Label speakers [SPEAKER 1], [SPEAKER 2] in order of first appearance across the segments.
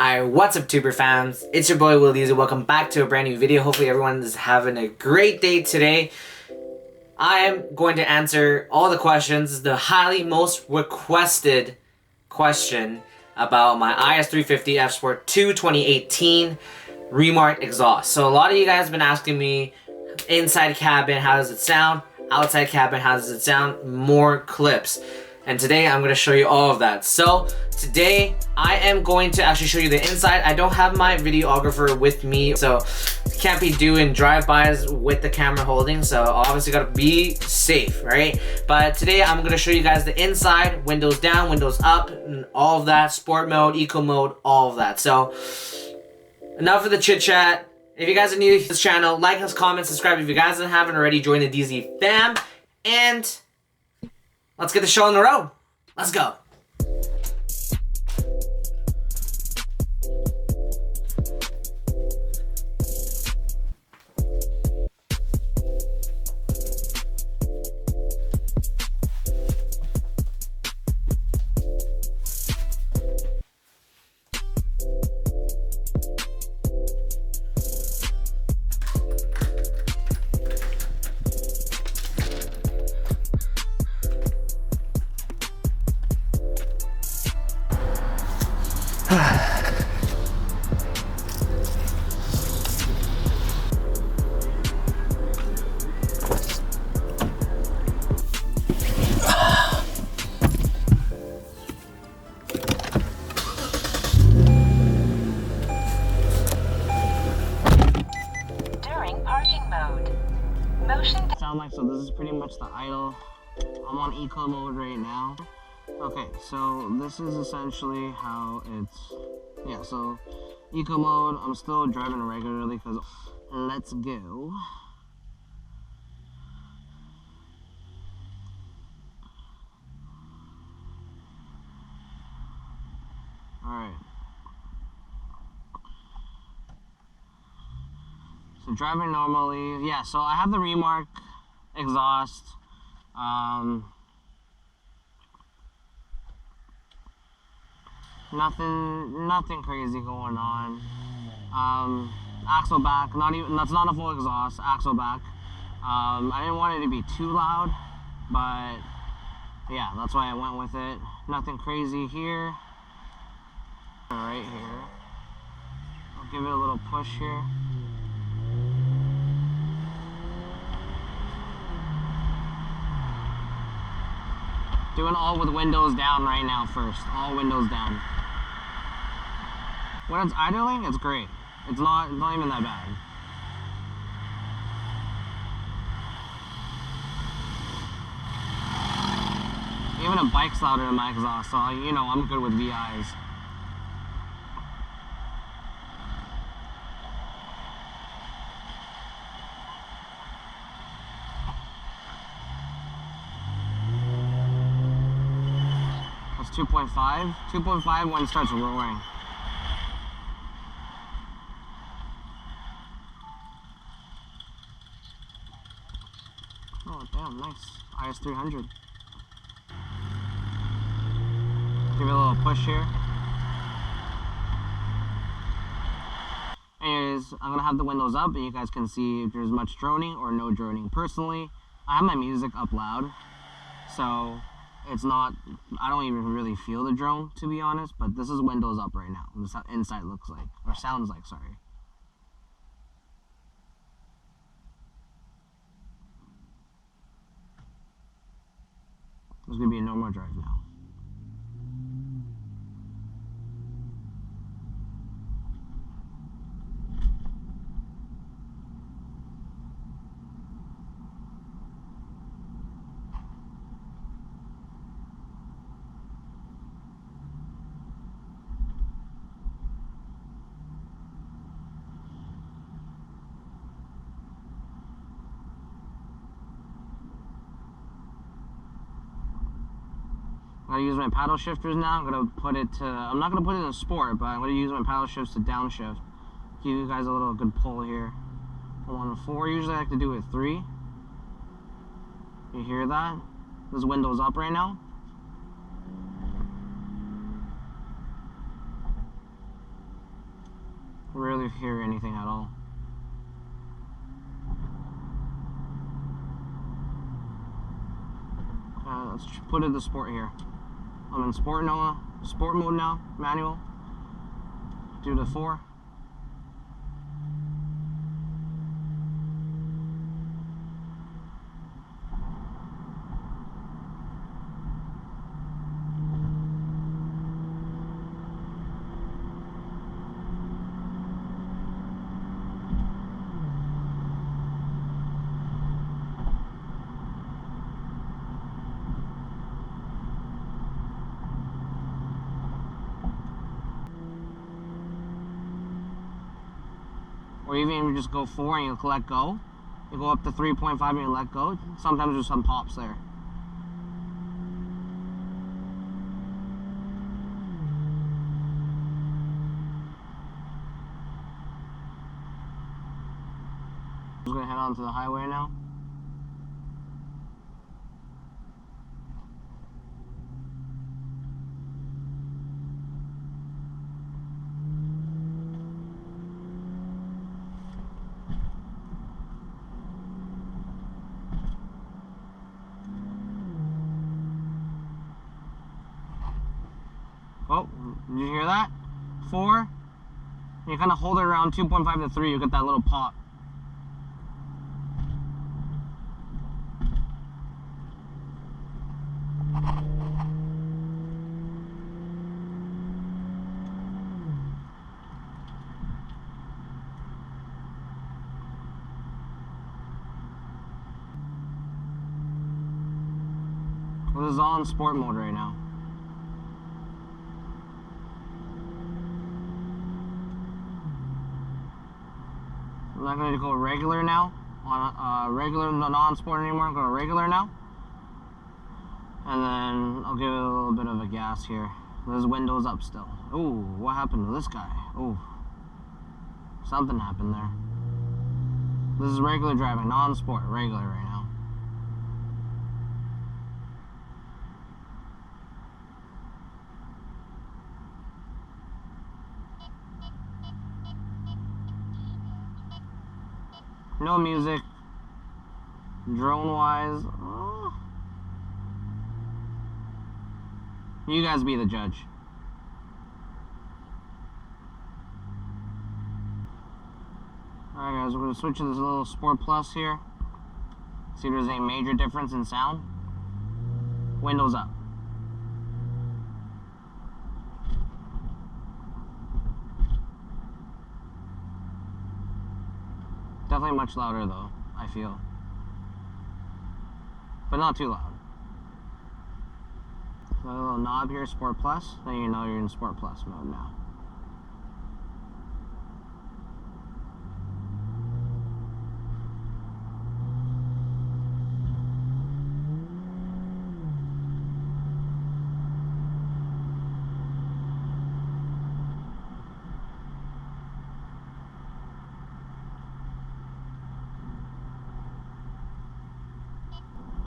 [SPEAKER 1] Alright, what's up tuber fans? It's your boy Will Easy. Welcome back to a brand new video. Hopefully everyone is having a great day today. I am going to answer all the questions, the highly most requested question about my Is350 F Sport 2 2018 REMARK exhaust. So a lot of you guys have been asking me, inside cabin, how does it sound? Outside cabin, how does it sound? More clips. And today I'm going to show you all of that. So today I am going to actually show you the inside. I don't have my videographer with me, so can't be doing drive-bys with the camera holding, so obviously gotta be safe, right? But today I'm going to show you guys the inside, windows down, windows up, and all of that, sport mode, eco mode, all of that. So enough of the chit chat. If you guys are new to this channel, like us, comment, subscribe. If you guys haven't already, join the DZ fam, and let's get the show on the road. Let's go. So this is pretty much the idle. I'm on eco mode right now. Okay, so this is essentially how it's, yeah, so eco mode, I'm still driving regularly because let's go. Alright. So driving normally, yeah, so I have the REMARK exhaust. Nothing crazy going on. Axle back, that's not a full exhaust, axle back. I didn't want it to be too loud, but yeah, that's why I went with it. Nothing crazy here. Right here. I'll give it a little push here. Doing all with windows down right now first. All windows down. When it's idling, it's great. It's not even that bad. Even a bike's louder than my exhaust, so you know I'm good with VIs. That's 2.5. 2.5 when it starts roaring. Oh damn, nice. Is300. Give it a little push here. Anyways, I'm gonna have the windows up and you guys can see if there's much droning or no droning. Personally, I have my music up loud, so it's not, I don't even really feel the drone, to be honest, but this is windows up right now. This is how inside looks like, or sounds like, sorry. It's gonna be a normal drive now. I'm gonna use my paddle shifters now. I'm gonna put it to, I'm not gonna put it in sport, but I'm gonna use my paddle shifts to downshift. Give you guys a little good pull here. I'm on 4, usually I like to do it 3. You hear that? This window's up right now.
[SPEAKER 2] rarely hear anything at all. Let's put it to sport here. I'm in sport mode now, manual. Do the 4. Or even if you just go 4 and you let go, you go up to 3.5 and you let go, sometimes there's some pops there. I'm just gonna head onto the highway now. Oh, did you hear that? 4. You kind of hold it around 2.5 to 3, you get that little pop. This is all in sport mode right now. I'm not going to go regular now, on regular, non-sport anymore. I'm going regular now. And then I'll give it a little bit of a gas here. There's windows up still. Ooh, what happened to this guy? Ooh, something happened there. This is regular driving, non-sport, regular right now. No music. Drone-wise, you guys be the judge. Alright guys, we're going to switch to this little Sport Plus here. See if there's any major difference in sound. Windows up. Definitely much louder though, I feel. But not too loud. So a little knob here, Sport Plus, then you know you're in Sport Plus mode now.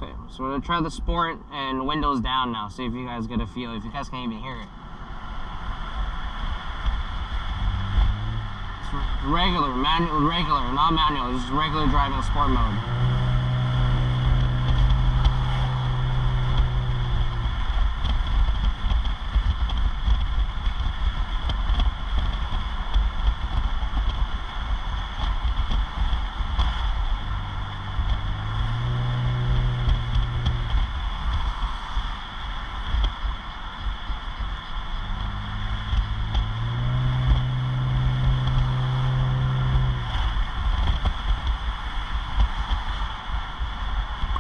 [SPEAKER 2] Okay, so we're gonna try the sport and windows down now, see if you guys get a feel, if you guys can even hear it. It's regular, not manual, it's just regular driving sport mode.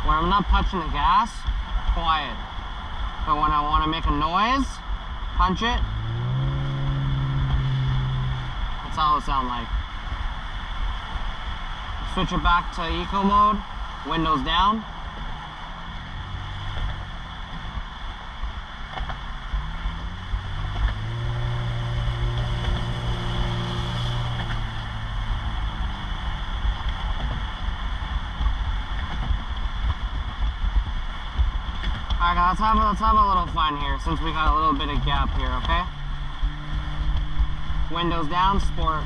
[SPEAKER 2] When I'm not punching the gas, quiet. But when I want to make a noise, punch it. That's how it'll sound like. Switch it back to eco mode, windows down. Alright, let's have a little fun here since we got a little bit of gap here, okay? Windows down, sport.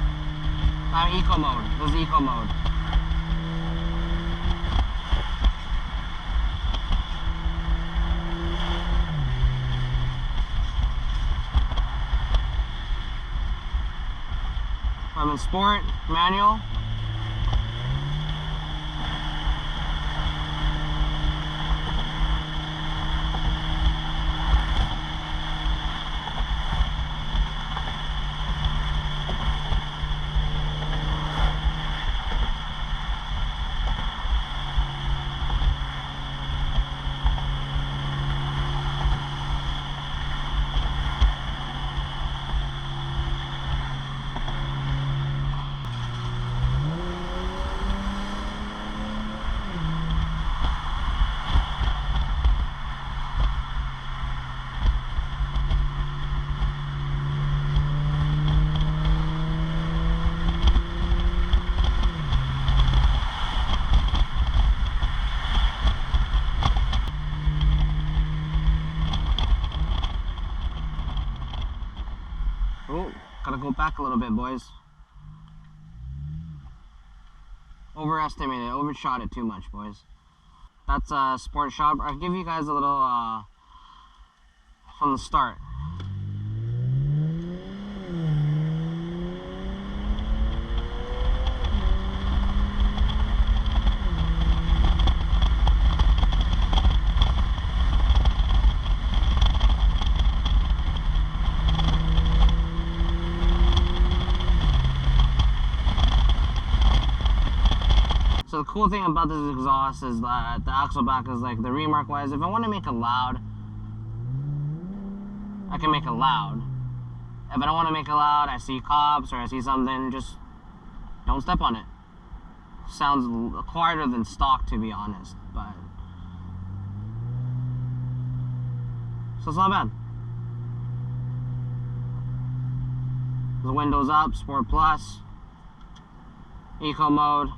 [SPEAKER 2] Eco mode. This is eco mode. I'm in sport, manual. Oh, gotta go back a little bit, boys. Overestimated, overshot it too much, boys. That's a sport shot. I'll give you guys a little from the start. So the cool thing about this exhaust is that the Axel back is like the REMARK wise. If I want to make it loud, I can make it loud. If I don't want to make it loud, I see cops or I see something, just don't step on it. Sounds quieter than stock, to be honest, but so it's not bad. The windows up, Sport Plus, Eco mode.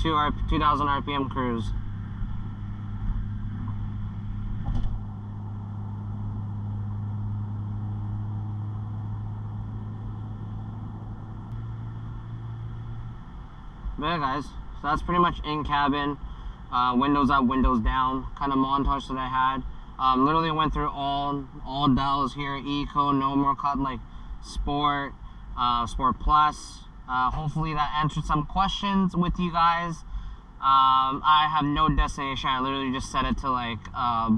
[SPEAKER 2] 2000 RPM cruise. But yeah, guys, so that's pretty much in cabin, windows up, windows down, kind of montage that I had. Literally went through all dials here, Eco, no more cut, like Sport, Sport Plus. Hopefully that answered some questions with you guys. I have no destination. I literally just set it to like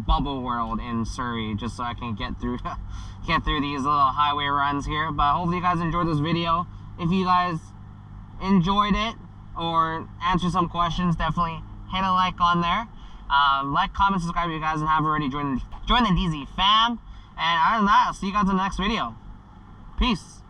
[SPEAKER 2] bubble world in Surrey, just so I can get through these little highway runs here. But hopefully you guys enjoyed this video. If you guys enjoyed it or answered some questions, definitely hit a like on there. Like, comment, subscribe if you guys haven't already. Join the DZ fam. And other than that, I'll see you guys in the next video. Peace.